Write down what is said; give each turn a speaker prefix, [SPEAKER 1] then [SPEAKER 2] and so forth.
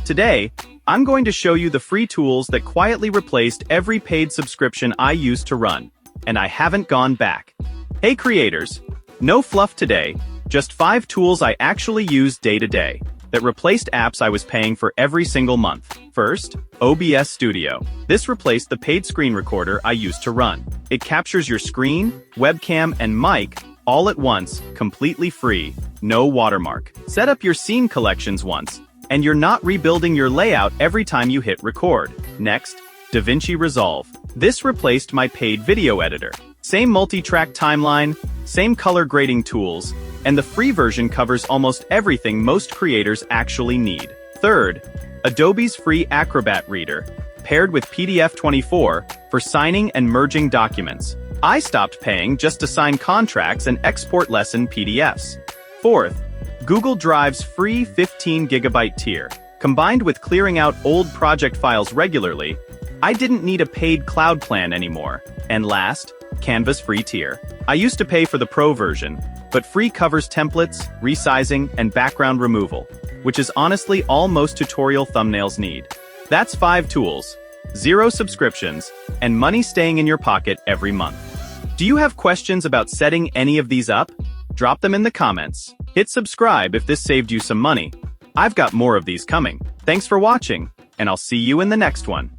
[SPEAKER 1] Today, I'm going to show you the free tools that quietly replaced every paid subscription I used to run, and I haven't gone back. Hey creators, no fluff today, just 5 tools I actually use day to day that replaced apps I was paying for every single month. First, OBS Studio. This replaced the paid screen recorder I used to run. It captures your screen, webcam, and mic all at once, completely free, no watermark. Set up your scene collections once, and you're not rebuilding your layout every time you hit record. Next, DaVinci Resolve. This replaced my paid video editor. Same multi-track timeline, same color grading tools, and the free version covers almost everything most creators actually need. Third, Adobe's free Acrobat Reader, paired with PDF24 for signing and merging documents. I stopped paying just to sign contracts and export lesson PDFs. Fourth, Google Drive's free 15GB tier. Combined with clearing out old project files regularly, I didn't need a paid cloud plan anymore. And last, Canva's free tier. I used to pay for the pro version, but free covers templates, resizing, and background removal, which is honestly all most tutorial thumbnails need. That's 5 tools, 0 subscriptions, and money staying in your pocket every month. Do you have questions about setting any of these up? Drop them in the comments. Hit subscribe if this saved you some money. I've got more of these coming. Thanks for watching, and I'll see you in the next one.